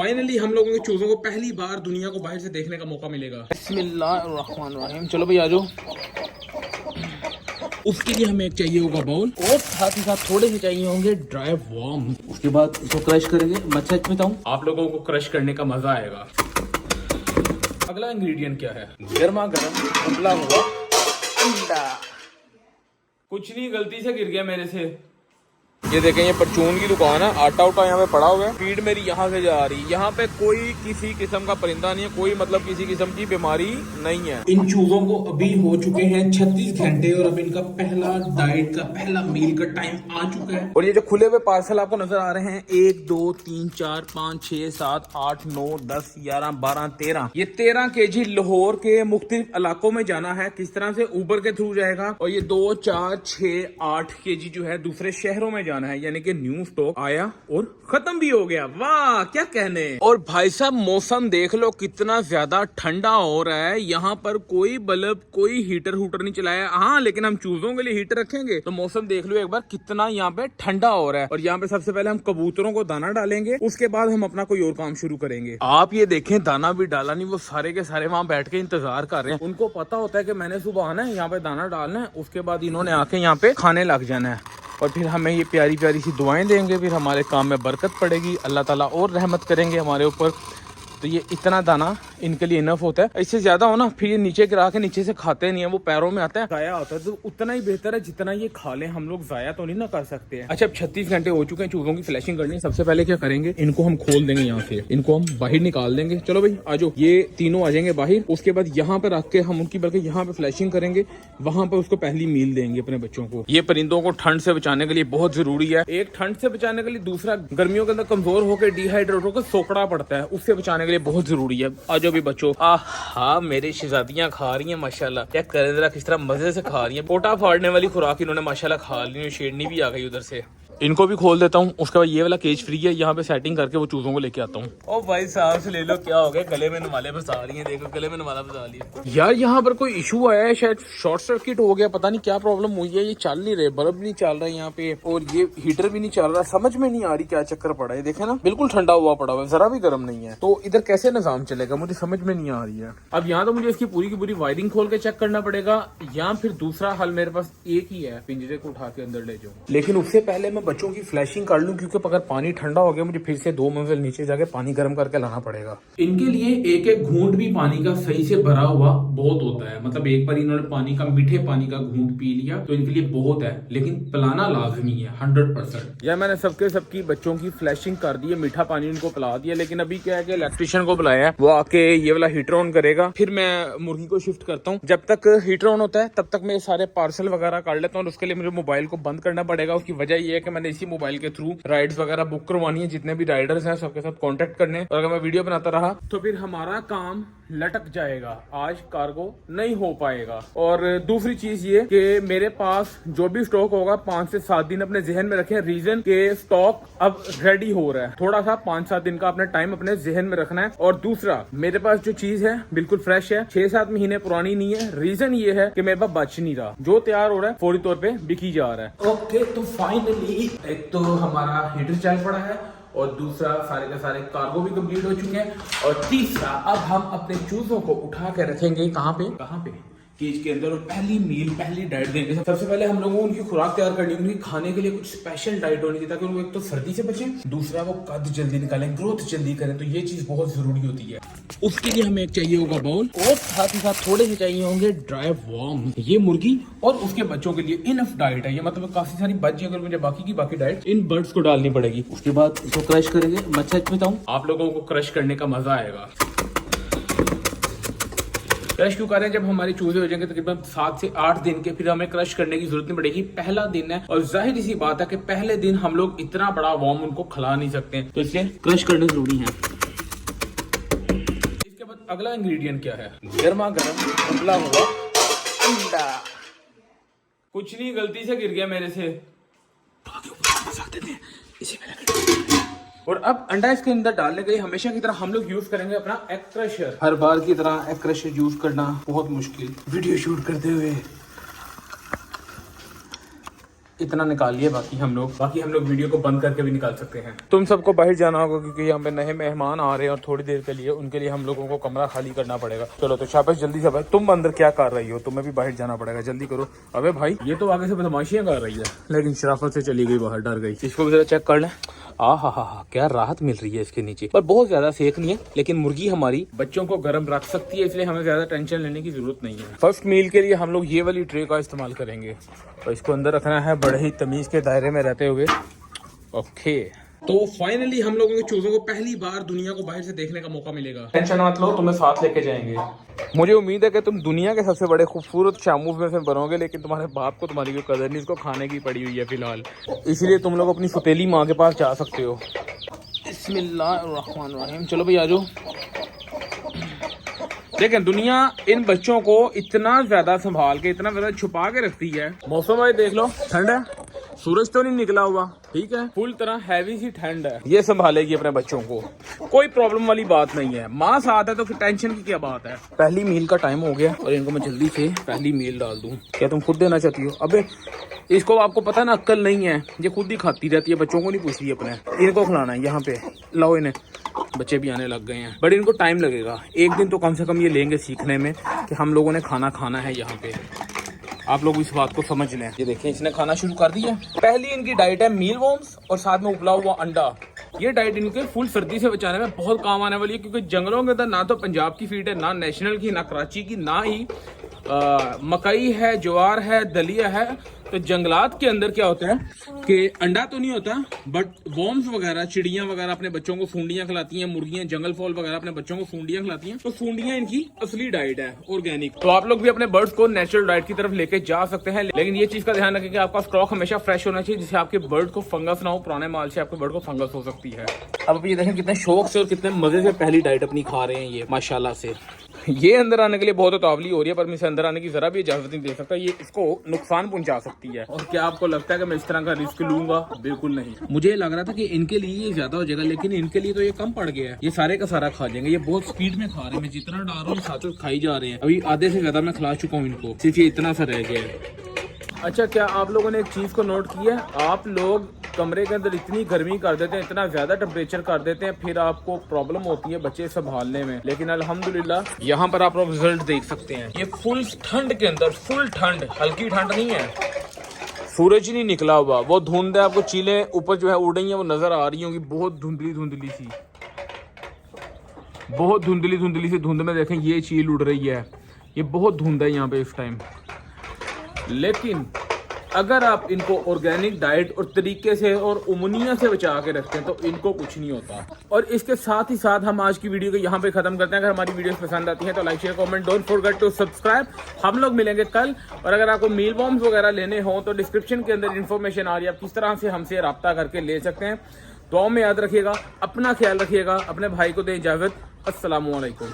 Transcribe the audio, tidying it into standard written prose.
Finally हम लोगों के चूजों को पहली बार दुनिया को बाहर से देखने का मौका मिलेगा। बिस्मिल्लाहिर्रहमानिर्रहीम। चलो भाई आ जाओ। उसके लिए हमें एक चाहिए होगा बाउल और साथ ही साथ थोड़े से चाहिए होंगे ड्राई वार्म। उसके बाद इसको क्रश करेंगे। मैं सच बताऊं, आप लोगों को क्रश करने का मजा आएगा। अगला इंग्रेडिएंट क्या है? गर्मा गर्म उबला हुआ अंडा। कुछ नहीं, गलती से गिर गया मेरे से। ये देखें, ये परचून की दुकान है। आटा उटा यहाँ पे पड़ा हुआ है। फीड मेरी यहाँ से जा रही है। यहाँ पे कोई किसी किस्म का परिंदा नहीं है, कोई मतलब किसी किस्म की बीमारी नहीं है। इन चूजों को अभी हो चुके हैं 36 घंटे और अब इनका पहला डाइट का पहला मील का टाइम आ चुका है। और ये जो खुले हुए पार्सल आपको नजर आ रहे हैं, 1 2 3 4 5 6 7 8 9 10 11 12 13, ये 13 kg लाहौर के मुख्तलिफ इलाकों में जाना है। किस तरह से? ऊबर के थ्रू जाएगा। और ये 2 4 6 8 kg जो है दूसरे शहरों में जाना है। यानी कि न्यू स्टॉक आया और खत्म भी हो गया। वाह क्या कहने। और भाई साहब मौसम देख लो कितना ज्यादा ठंडा हो रहा है। यहाँ पर कोई बल्ब कोई हीटर नहीं चलाया। हाँ, लेकिन हम चूजों के लिए हीटर रखेंगे। तो मौसम देख लो एक बार कितना यहाँ पे ठंडा हो रहा है। और यहाँ पे सबसे पहले हम कबूतरों को दाना डालेंगे, उसके बाद हम अपना कोई और काम शुरू करेंगे। आप ये देखें, दाना भी डाला नहीं, वो सारे के सारे वहां बैठ के इंतजार कर रहे हैं। उनको पता होता है कि मैंने सुबह आना है, यहाँ पे दाना डालना है, उसके बाद इन्होंने आके यहाँ पे खाने लग जाना है। और फिर हमें ये प्यारी प्यारी सी दुआएं देंगे। फिर हमारे काम में बरकत पड़ेगी, अल्लाह ताला और रहमत करेंगे हमारे ऊपर। तो ये इतना दाना इनके लिए इनफ होता है। इससे ज्यादा हो ना फिर ये नीचे गिरा के नीचे से खाते नहीं है, वो पैरों में आता है, जाया होता है। तो उतना ही बेहतर है जितना ये खा लें। हम लोग जाया तो नहीं ना कर सकते हैं। अच्छा, अब 36 घंटे हो चुके हैं, चूजों की फ्लैशिंग करनी है। सबसे पहले क्या करेंगे, इनको हम खोल देंगे यहाँ से, इनको हम बाहर निकाल देंगे। चलो भाई आ जाओ, ये तीनों आ जाएंगे बाहर। उसके बाद यहाँ पे रख के हम उनकी बल्कि यहाँ पे फ्लैशिंग करेंगे, वहां पे उसको पहली मील देंगे अपने बच्चों को। ये परिंदों को ठंड से बचाने के लिए बहुत जरूरी है। एक ठंड से बचाने के लिए, दूसरा गर्मियों के अंदर कमजोर होकर डिहाइड्रेट होकर सोकड़ा पड़ता है, उससे बचाने के लिए बहुत जरूरी है। आज भी बच्चों, हाँ मेरी शहजादियां खा रही हैं माशाल्लाह। क्या करें जरा, किस तरह मजे से खा रही हैं। पोटा फाड़ने वाली खुराक इन्होंने माशाल्लाह खा ली। शेरनी भी आ गई उधर से। इनको भी खोल देता हूँ। उसके बाद ये वाला केज फ्री है, यहाँ पे सेटिंग करके वो चूजों को लेके आता हूँ। ओ भाई साहब से ले लो, क्या हो गया, गले में नवाले फंसा रही है। देखो गले में नवाला फंसा लिया। यार यहाँ पर कोई इशू आया है, शायद शॉर्ट सर्किट हो गया, पता नहीं क्या प्रॉब्लम हुई है। ये चल नहीं रहे, बल्ब नहीं चल रहा है यहाँ पे, और ये हीटर भी नहीं चल रहा। समझ में नहीं आ रही क्या चक्कर पड़ा है। देखे ना, बिल्कुल ठंडा हुआ पड़ा हुआ है, जरा भी गर्म नहीं है। तो इधर कैसे निजाम चलेगा, मुझे समझ में नहीं आ रही है। अब यहाँ तो मुझे इसकी पूरी की पूरी वायरिंग खोल के चेक करना पड़ेगा, या फिर दूसरा हल मेरे पास एक ही है, पिंजरे को उठा के अंदर ले जाऊँ। लेकिन उससे पहले मैं बच्चों की फ्लैशिंग कर लूं, क्योंकि अगर पानी ठंडा हो गया मुझे फिर से 2 मंजिल नीचे जाके पानी गर्म करके लाना पड़ेगा। इनके लिए एक एक घूंट भी पानी का सही से भरा हुआ बहुत होता है। मतलब एक बार इन्होंने पानी का, मीठे पानी का घूंट पी लिया तो इनके लिए बहुत है, लेकिन पिलाना लाजमी है 100%। या मैंने सबकी बच्चों की फ्लैशिंग कर दी है, मीठा पानी इनको पिला दिया। लेकिन अभी क्या है कि इलेक्ट्रिशियन को बुलाया है, वो आके ये वाला हीटर ऑन करेगा, फिर मैं मुर्गी को शिफ्ट करता हूँ। जब तक हीटर ऑन होता है तब तक मैं सारे पार्सल वगैरह कर लेता हूँ। उसके लिए मुझे मोबाइल को बंद करना पड़ेगा। उसकी वजह यह है कि मैंने इसी मोबाइल के थ्रू राइड्स वगैरह बुक करवानी है। जितने भी राइडर्स हैं सबके साथ कांटेक्ट करने। और अगर मैं वीडियो बनाता रहा तो फिर हमारा काम लटक जाएगा, आज कार्गो नहीं हो पाएगा। और दूसरी चीज ये कि मेरे पास जो भी स्टॉक होगा 5 से 7 दिन अपने जहन में रखें। रीजन के स्टॉक अब रेडी हो रहा है, थोड़ा सा 5-7 दिन का अपने टाइम अपने जहन में रखना है। और दूसरा, मेरे पास जो चीज है बिल्कुल फ्रेश है, 6-7 महीने पुरानी नहीं है। रीजन ये है कि मेरे पास बच नहीं रहा, जो तैयार हो रहा है फौरी तौर पे बिकी जा रहा है। ओके, तो फाइनली एक तो हमारा हीटर चल पड़ा है, और दूसरा सारे के सारे कार्गो भी कंप्लीट हो चुके हैं। और तीसरा, अब हम अपने चूजों को उठा के रखेंगे कहाँ पे केज के अंदर, और पहली मील, पहली डाइट देंगे। सबसे पहले हम लोगों को उनकी खुराक तैयार करनी है। उनकी खाने के लिए कुछ स्पेशल डाइट होनी चाहिए, ताकि वो एक तो सर्दी से बचे, दूसरा वो कद जल्दी निकालें, ग्रोथ जल्दी करें। तो ये चीज बहुत जरूरी होती है। उसके लिए हमें एक चाहिए होगा बाउल, और साथ ही साथ थोड़े से चाहिए होंगे ड्राई वार्म। ये मुर्गी और उसके बच्चों के लिए इनफ डाइट है। ये मतलब काफी सारी बच गई, अगर मुझे बाकी डाइट इन बर्ड्स को डालनी पड़ेगी। उसके बाद इसको क्रश करेंगे। मैं सच बताऊं, आप लोगों को क्रश करने का मजा आएगा। क्रश क्यों कर रहे हैं? जब हमारे चूजे हो जाएंगे तकरीबन 7 से 8 दिन के, फिर हमें क्रश करने की जरूरत नहीं पड़ेगी। पहला दिन है, और जाहिर सी बात है कि पहले दिन हम लोग इतना बड़ा वार्म उनको खिला नहीं सकते, तो इसलिए क्रश करना जरूरी है। इसके बाद अगला इंग्रेडिएंट क्या है? गर्मा गर्म उबला हुआ अंडा। कुछ नहीं, गलती से गिर गया मेरे से। और अब अंडा इसके अंदर डालने के लिए हमेशा की तरह हम लोग यूज करेंगे अपना एग क्रशर। हर बार की तरह एग क्रशर यूज करना बहुत मुश्किल वीडियो शूट करते हुए। इतना निकालिए, बाकी हम लोग वीडियो को बंद करके भी निकाल सकते हैं। तुम सबको बाहर जाना होगा क्योंकि यहाँ पे नए मेहमान आ रहे हैं और थोड़ी देर के लिए उनके लिए हम लोगों को कमरा खाली करना पड़ेगा। चलो तो शाबाश, जल्दी से भाई। तुम अंदर क्या कर रही हो? तुम्हें भी बाहर जाना पड़ेगा, जल्दी करो। अबे भाई ये तो आगे से बदमाशियां कर रही है, लेकिन शराफत से चली गई बाहर, डर गई। इसको भी जरा चेक कर लें। हा, क्या राहत मिल रही है इसके नीचे, पर बहुत ज्यादा सेक नहीं है, लेकिन मुर्गी हमारी बच्चों को गर्म रख सकती है, इसलिए हमें ज्यादा टेंशन लेने की जरूरत नहीं है। फर्स्ट मील के लिए हम लोग ये वाली ट्रे का इस्तेमाल करेंगे और इसको अंदर रखना है बड़े ही तमीज के दायरे में रहते हुए। ओके, तो फाइनली हम लोगों के चूजों को पहली बार दुनिया को बाहर से देखने का मौका मिलेगा। टेंशन मत लो, तुम्हें साथ लेके जाएंगे। मुझे उम्मीद है कि तुम दुनिया के सबसे बड़े खूबसूरत शामूफ में से बनोगे, लेकिन तुम्हारे बाप को तुम्हारी कोई कदर नहीं, इसको खाने की पड़ी हुई है फिलहाल, इसलिए तुम लोग अपनी सौतेली माँ के पास जा सकते हो। बिस्मिल्लाहिर्रहमानिर्रहीम। चलो भाई आ जाओ। देखें, दुनिया इन बच्चों को इतना ज्यादा संभाल के, इतना ज्यादा छुपा के रखती है। मौसम भाई देख लो, ठंड है, सूरज तो नहीं निकला हुआ, ठीक है, फुल तरह हैवी सी ठंड है। ये संभालेगी अपने बच्चों को, कोई प्रॉब्लम वाली बात नहीं है। माँ साथ है तो फिर टेंशन की क्या बात है। पहली मील का टाइम हो गया और इनको मैं जल्दी से पहली मील डाल दूं। क्या तुम खुद देना चाहती हो? अबे इसको आपको पता ना, अक्ल नहीं है, ये खुद ही खाती रहती है, बच्चों को नहीं पूछती अपने। इनको खिलाना है यहाँ पे, लाओ इन्हें। बच्चे भी आने लग गए हैं, बट इनको टाइम लगेगा, एक दिन तो कम से कम ये लेंगे सीखने में कि हम लोगों ने खाना खाना है यहाँ पे। आप लोग इस बात को समझ लें। ये देखें, इसने खाना शुरू कर दिया। पहली इनकी डाइट है मील वॉर्म्स और साथ में उबला हुआ अंडा। ये डाइट इनके फुल सर्दी से बचाने में बहुत काम आने वाली है, क्योंकि जंगलों के अंदर ना तो पंजाब की फीड है, ना नेशनल की, ना कराची की, ना ही मकई है, ज्वार है, दलिया है। तो जंगलात के अंदर क्या होता है कि अंडा तो नहीं होता, बट वॉर्म्स वगैरह, चिड़ियां वगैरह अपने बच्चों को फूंडियां खिलाती हैं, मुर्गियां, जंगल फॉल वगैरह अपने बच्चों को फूंडियां खिलाती हैं। तो फूंडियां इनकी असली डाइट है, ऑर्गेनिक। तो आप लोग भी अपने बर्ड्स को नेचुरल डाइट की तरफ लेके जा सकते हैं, लेकिन ये चीज का ध्यान रखें कि आपका स्टॉक हमेशा फ्रेश होना चाहिए, जिससे आपके बर्ड को फंगस ना हो। पुराने माल से आपके बर्ड को फंगस हो सकती है। अब ये देखें कितने शौक से और कितने मजे से पहली डाइट अपनी खा रहे हैं ये, माशाल्लाह से। ये अंदर आने के लिए बहुत उतावली हो रही है, पर मैं इसे अंदर आने की जरा भी इजाजत नहीं दे सकता, ये इसको नुकसान पहुंचा सकती है। और क्या आपको लगता है कि मैं इस तरह का रिस्क लूंगा? बिल्कुल नहीं। मुझे लग रहा था कि इनके लिए ये ज्यादा हो जाएगा, लेकिन इनके लिए तो ये कम पड़ गया है। ये सारे का सारा खा जाएंगे, ये बहुत स्पीड में खा रहे हैं। मैं जितना डाल रहा हूँ साथ खाई जा रहे हैं। अभी आधे से ज्यादा मैं खिला चुका हूँ इनको, सिर्फ ये इतना सा रह गया है। अच्छा, क्या आप लोगों ने एक चीज को नोट किया है? आप लोग कमरे के अंदर इतनी गर्मी कर देते हैं, इतना ज्यादा टेम्परेचर कर देते हैं, फिर आपको प्रॉब्लम होती है बच्चे संभालने में। लेकिन अल्हम्दुलिल्लाह यहाँ पर आप लोग रिजल्ट देख सकते हैं। ये फुल ठंड के अंदर, फुल ठंड, हल्की ठंड नहीं है, सूरज नहीं निकला हुआ, वो धुंध है। आपको चीलें ऊपर जो है उड़ रही है, वो नजर आ रही होंगी, बहुत धुंधली धुंधली सी, बहुत धुंधली धुंधली सी धुंध में देखें ये चील उड़ रही है। ये बहुत धुंध है यहाँ पे इस टाइम। लेकिन अगर आप इनको ऑर्गेनिक डाइट और तरीके से और उमनिया से बचा के रखते हैं तो इनको कुछ नहीं होता। और इसके साथ ही साथ हम आज की वीडियो को यहाँ पे खत्म करते हैं। अगर हमारी वीडियोस पसंद आती है तो like, share, comment, don't forget to subscribe. हम लोग मिलेंगे कल। और अगर आपको मील वॉर्म्स वगैरह लेने हो तो डिस्क्रिप्शन के अंदर इन्फॉर्मेशन आ रही है, आप किस तरह से हमसे रब्ता करके ले सकते हैं। दुआ में याद रखिएगा, अपना ख्याल रखिएगा, अपने भाई को दें इजाजत। अस्सलामु अलैकुम।